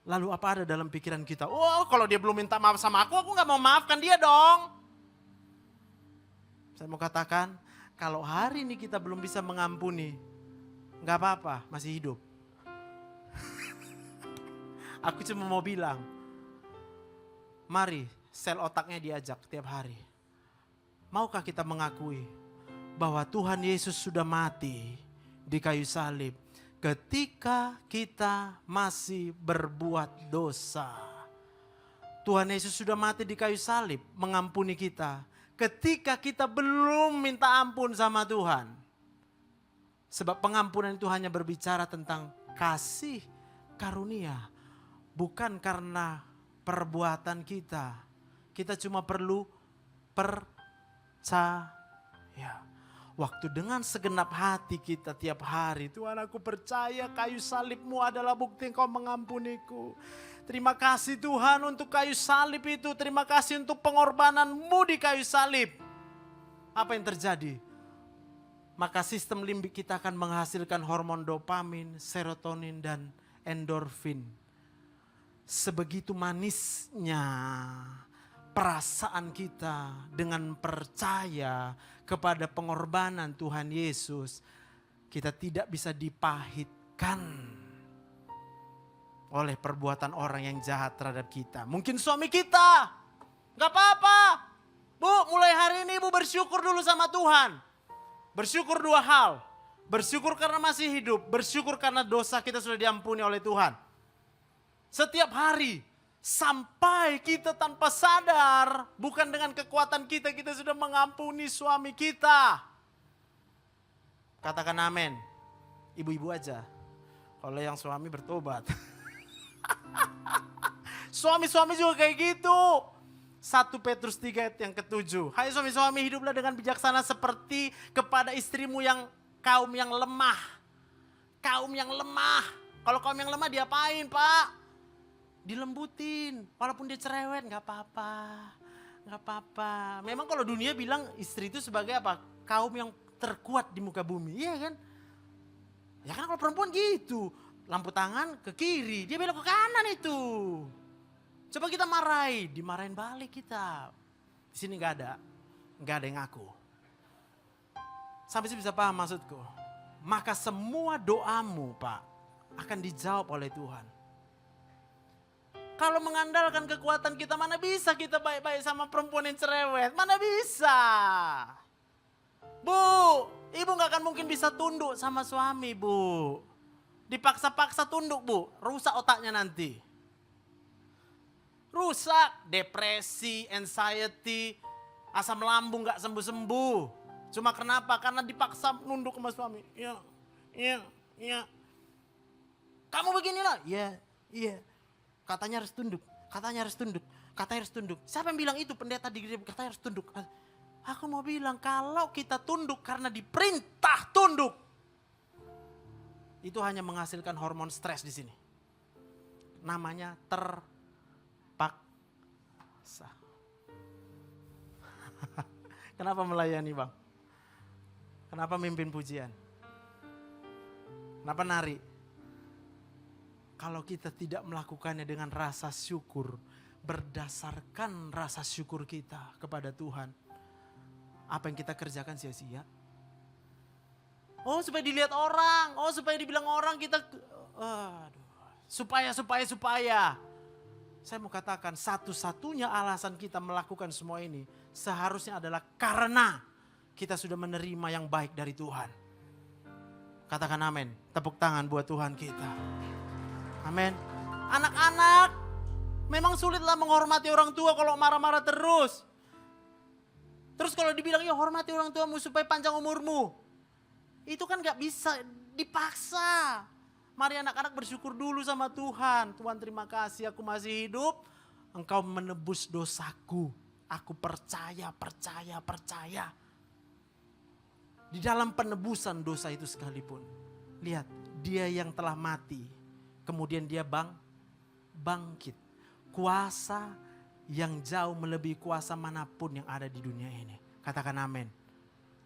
Lalu apa ada dalam pikiran kita? Oh, kalau dia belum minta maaf sama aku gak mau maafkan dia dong. Saya mau katakan, kalau hari ini kita belum bisa mengampuni, gak apa-apa, masih hidup. Aku cuma mau bilang, mari sel otaknya diajak tiap hari. Maukah kita mengakui bahwa Tuhan Yesus sudah mati di kayu salib ketika kita masih berbuat dosa. Tuhan Yesus sudah mati di kayu salib mengampuni kita ketika kita belum minta ampun sama Tuhan. Sebab pengampunan itu hanya berbicara tentang kasih karunia, bukan karena perbuatan kita. Kita cuma perlu percaya. Waktu dengan segenap hati kita tiap hari, Tuhan aku percaya kayu salib-Mu adalah bukti Engkau mengampuniku. Terima kasih Tuhan untuk kayu salib itu. Terima kasih untuk pengorbanan-Mu di kayu salib. Apa yang terjadi? Maka sistem limbik kita akan menghasilkan hormon dopamin, serotonin, dan endorfin. Sebegitu manisnya perasaan kita dengan percaya kepada pengorbanan Tuhan Yesus, kita tidak bisa dipahitkan oleh perbuatan orang yang jahat terhadap kita. Mungkin suami kita, gak apa-apa. Bu, mulai hari ini Ibu bersyukur dulu sama Tuhan. Bersyukur dua hal. Bersyukur karena masih hidup, bersyukur karena dosa kita sudah diampuni oleh Tuhan. Setiap hari. Sampai kita tanpa sadar, bukan dengan kekuatan kita, kita sudah mengampuni suami kita. Katakan amin. Ibu-ibu aja. Kalau yang suami bertobat. Suami-suami juga kayak gitu. 1 Petrus 3 ayat yang ke-7. Hai suami-suami, hiduplah dengan bijaksana seperti kepada istrimu yang kaum yang lemah. Kaum yang lemah. Kalau kaum yang lemah diapain, Pak? Dilembutin, walaupun dia cerewet gak apa-apa, gak apa-apa. Memang kalau dunia bilang istri itu sebagai apa? Kaum yang terkuat di muka bumi, iya kan? Ya kan kalau perempuan gitu, lampu tangan ke kiri, dia belok ke kanan itu. Coba kita dimarahin balik kita. Di sini gak ada yang ngaku. Sampai sih bisa paham maksudku. Maka semua doamu Pak akan dijawab oleh Tuhan. Kalau mengandalkan kekuatan kita, mana bisa kita baik-baik sama perempuan yang cerewet? Mana bisa? Bu, Ibu gak akan mungkin bisa tunduk sama suami, Bu. Dipaksa-paksa tunduk, Bu. Rusak otaknya nanti. Rusak, depresi, anxiety, asam lambung gak sembuh-sembuh. Cuma kenapa? Karena dipaksa nunduk sama suami. Iya. Kamu beginilah. Iya. Katanya harus tunduk. Siapa yang bilang itu? Pendeta di gereja katanya harus tunduk. Aku mau bilang kalau kita tunduk karena diperintah tunduk, itu hanya menghasilkan hormon stres di sini. Namanya terpaksa. Kenapa melayani, Bang? Kenapa mimpin pujian? Kenapa nari? Kalau kita tidak melakukannya dengan rasa syukur, berdasarkan rasa syukur kita kepada Tuhan, apa yang kita kerjakan sia-sia. Oh, supaya dilihat orang, supaya dibilang orang kita, supaya. Saya mau katakan satu-satunya alasan kita melakukan semua ini seharusnya adalah karena kita sudah menerima yang baik dari Tuhan. Katakan amin, tepuk tangan buat Tuhan kita. Amin. Anak-anak, memang sulitlah menghormati orang tua kalau marah-marah terus. Terus kalau dibilang ya hormati orang tuamu supaya panjang umurmu. Itu kan gak bisa, dipaksa. Mari anak-anak bersyukur dulu sama Tuhan. Tuhan terima kasih aku masih hidup. Engkau menebus dosaku. Aku percaya. Di dalam penebusan dosa itu sekalipun. Lihat, dia yang telah mati. Kemudian dia bangkit. Kuasa yang jauh melebihi kuasa manapun yang ada di dunia ini. Katakan amin.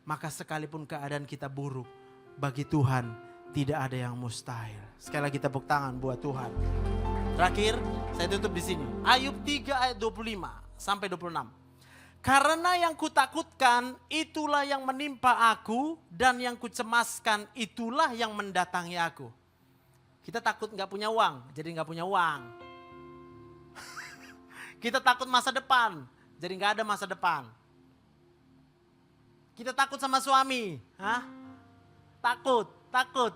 Maka sekalipun keadaan kita buruk, bagi Tuhan tidak ada yang mustahil. Sekali lagi tepuk tangan buat Tuhan. Terakhir, saya tutup di sini. Ayub 3 ayat 25 sampai 26. Karena yang kutakutkan itulah yang menimpa aku, dan yang kucemaskan itulah yang mendatangi aku. Kita takut gak punya uang, jadi gak punya uang. Kita takut masa depan, jadi gak ada masa depan. Kita takut sama suami, takut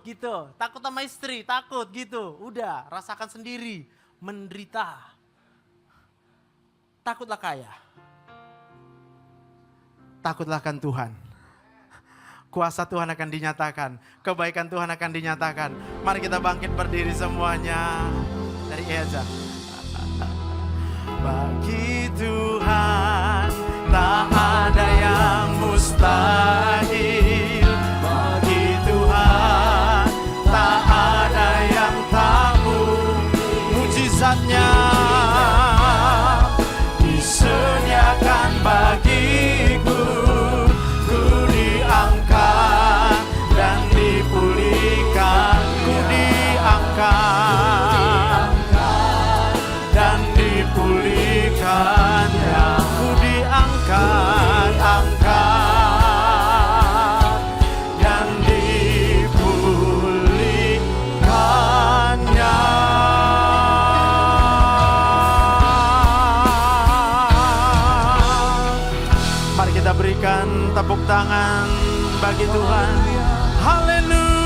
gitu. Takut sama istri, takut gitu. Udah, rasakan sendiri, menderita. Takutlah kaya. Takutlah akan Tuhan. Kuasa Tuhan akan dinyatakan, kebaikan Tuhan akan dinyatakan. Mari kita bangkit berdiri semuanya. Dari Eza. Bagi Tuhan tak ada yang mustahil. Bagi Tuhan tak ada yang tak mungkin. Mujizatnya disediakan bagiku. Ku diangkat dan dipulihkan. Ku diangkat dan dipulihkan, ya ku diangkat dan dipulihkannya. Mari kita berikan tepuk tangan bagi Tuhan. Haleluya,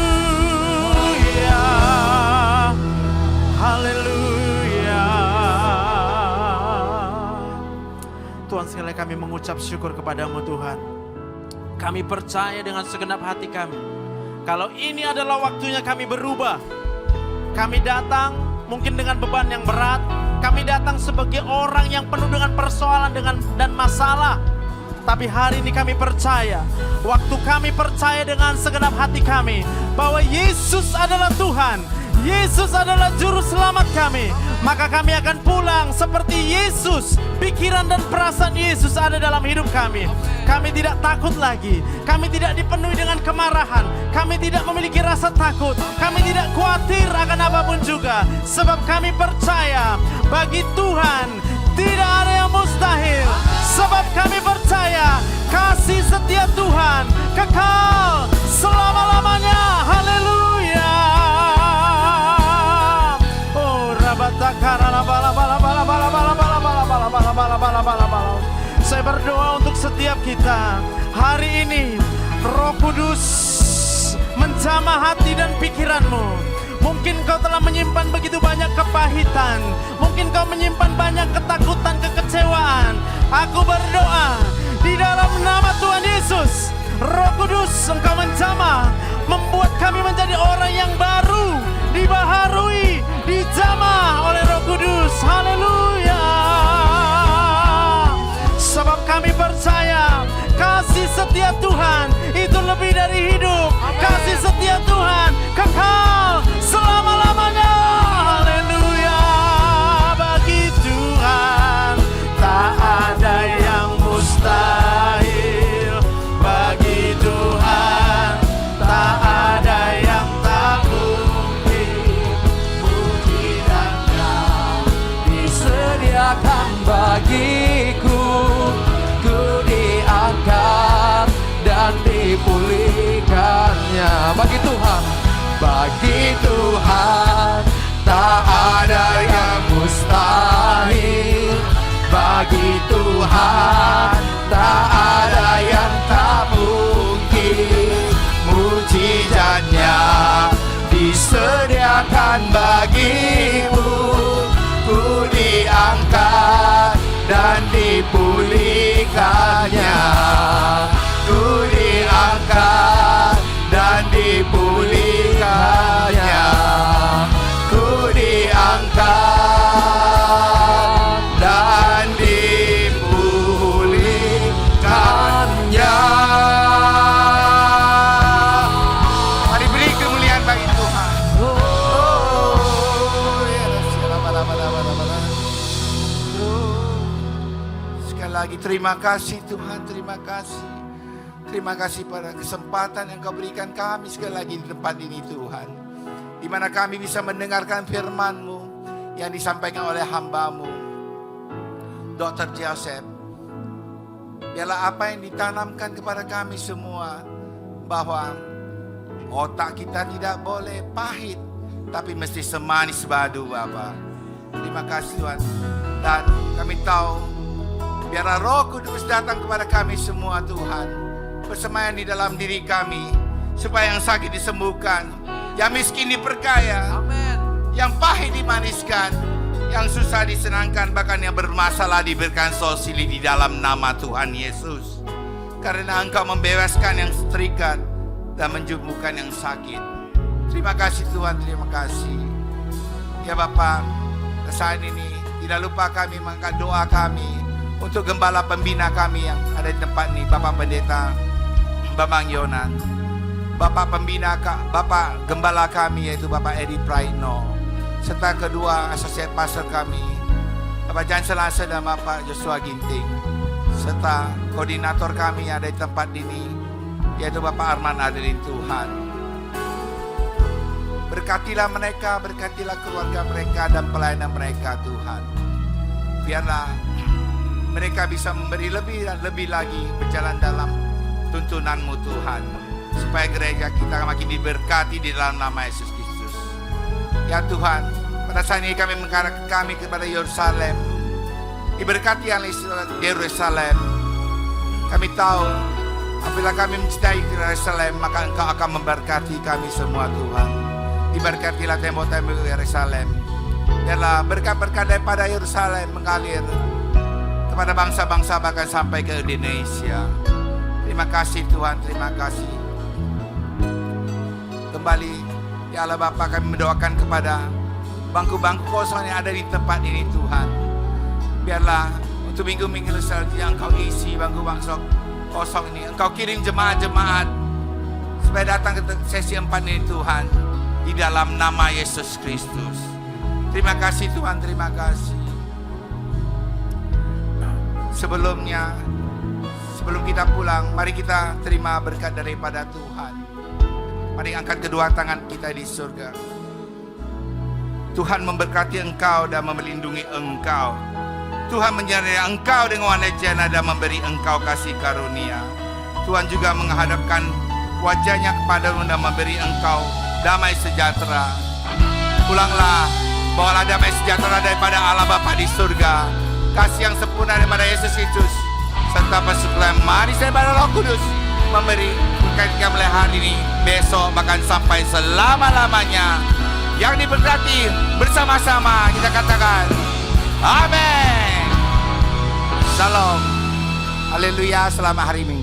haleluya. Tuhan, sekali kami mengucap syukur kepadamu Tuhan. Kami percaya dengan segenap hati kami, kalau ini adalah waktunya kami berubah. Kami datang mungkin dengan beban yang berat. Kami datang sebagai orang yang penuh dengan persoalan dan masalah. Tapi hari ini kami percaya, waktu kami percaya dengan segenap hati kami, bahwa Yesus adalah Tuhan, Yesus adalah juru selamat kami, maka kami akan pulang seperti Yesus. Pikiran dan perasaan Yesus ada dalam hidup kami. Kami tidak takut lagi, kami tidak dipenuhi dengan kemarahan, kami tidak memiliki rasa takut, kami tidak khawatir akan apapun juga. Sebab kami percaya bagi Tuhan tidak ada yang mustahil. Sebab kami percaya kasih setia Tuhan kekal selama-lamanya. Haleluya. Oh, saya berdoa untuk setiap kita hari ini. Roh Kudus menjamah hati dan pikiranmu. Mungkin kau telah menyimpan begitu banyak kepahitan. Mungkin kau menyimpan banyak ketakutan, kekecewaan. Aku berdoa di dalam nama Tuhan Yesus, Roh Kudus Engkau menjamah, membuat kami menjadi orang yang baru, dibaharui, dijamah oleh Roh Kudus. Haleluya. Sebab kami percaya kasih setia Tuhan itu lebih dari hidup. Kasih setia Tuhan kekal selama-lamanya. Haleluya. Bagi Tuhan tak ada yang mustahil. Bagi Tuhan tak ada yang tak mungkin. Mujizatnya disediakan bagiku. Ku diangkat dan dipulihkannya. Bagi Tuhan tak ada yang mustahil. Bagi Tuhan tak ada yang tak mungkin. Mujizatnya disediakan bagimu. Ku diangkat dan dipulihkannya. Ku diangkat dan dipulihkannya. Ku diangkat dan dipulihkannya. Mari beri kemuliaan bagi Tuhan. Sekali lagi terima kasih Tuhan, terima kasih. Terima kasih pada kesempatan yang Kau berikan kami sekali lagi di tempat ini Tuhan, di mana kami bisa mendengarkan firman-Mu yang disampaikan oleh hamba-Mu Dr. Joseph. Biarlah apa yang ditanamkan kepada kami semua, bahwa otak kita tidak boleh pahit, tapi mesti semanis badu Bapa. Terima kasih Tuhan. Dan kami tahu, biarlah Roh Kudus datang kepada kami semua Tuhan, bersemayam di dalam diri kami, supaya yang sakit disembuhkan, yang miskin diperkaya, amen. Yang pahit dimaniskan, yang susah disenangkan, bahkan yang bermasalah diberikan solusi di dalam nama Tuhan Yesus. Karena Engkau membebaskan yang terikat dan menyembuhkan yang sakit. Terima kasih Tuhan, terima kasih. Ya Bapa, saat ini tidak lupa kami mengangkat doa kami untuk gembala pembina kami yang ada di tempat ini, Bapak Pendeta Bambang Yonan, Bapak Pembina, Bapak Gembala kami yaitu Bapak Edi Praitno, serta kedua asosiat pastor kami, Bapak Jan Selasa dan Bapak Joshua Ginting, serta koordinator kami yang ada di tempat ini yaitu Bapak Arman Adelin Tuhan. Berkatilah mereka, berkatilah keluarga mereka dan pelayanan mereka Tuhan. Biarlah mereka bisa memberi lebih dan lebih lagi, berjalan dalam tuntunan-Mu Tuhan, supaya gereja kita makin diberkati di dalam nama Yesus Kristus. Ya Tuhan, pada saat ini kami mengarahkan kami kepada Yerusalem. Diberkati oleh Yerusalem. Kami tahu apabila kami mencintai Yerusalem, maka Engkau akan memberkati kami semua Tuhan. Diberkatilah tembok-tembok Yerusalem. Biarlah berkat-berkat daripada Yerusalem mengalir kepada bangsa-bangsa bahkan sampai ke Indonesia. Terima kasih Tuhan, terima kasih. Kembali, ya Allah Bapa, kami mendoakan kepada bangku-bangku kosong yang ada di tempat ini Tuhan. Biarlah untuk minggu-minggu selanjutnya Engkau isi bangku-bangku kosong ini. Engkau kirim jemaat-jemaat supaya datang ke sesi 4 ini Tuhan, di dalam nama Yesus Kristus. Terima kasih Tuhan, terima kasih. Sebelum kita pulang, mari kita terima berkat daripada Tuhan. Mari angkat kedua tangan kita di surga. Tuhan memberkati engkau dan melindungi engkau. Tuhan menyertai engkau dengan warna jana dan memberi engkau kasih karunia. Tuhan juga menghadapkan wajahnya kepadamu dan memberi engkau damai sejahtera. Pulanglah, bawalah damai sejahtera daripada Allah Bapa di surga, kasih yang sempurna daripada Yesus Kristus, serta persekutuan manis daripada Roh Kudus memberi bukan kita mulai hari ini, besok bahkan sampai selama-lamanya. Yang diberkati bersama-sama kita katakan amin. Shalom. Haleluya. Selamat hari Minggu.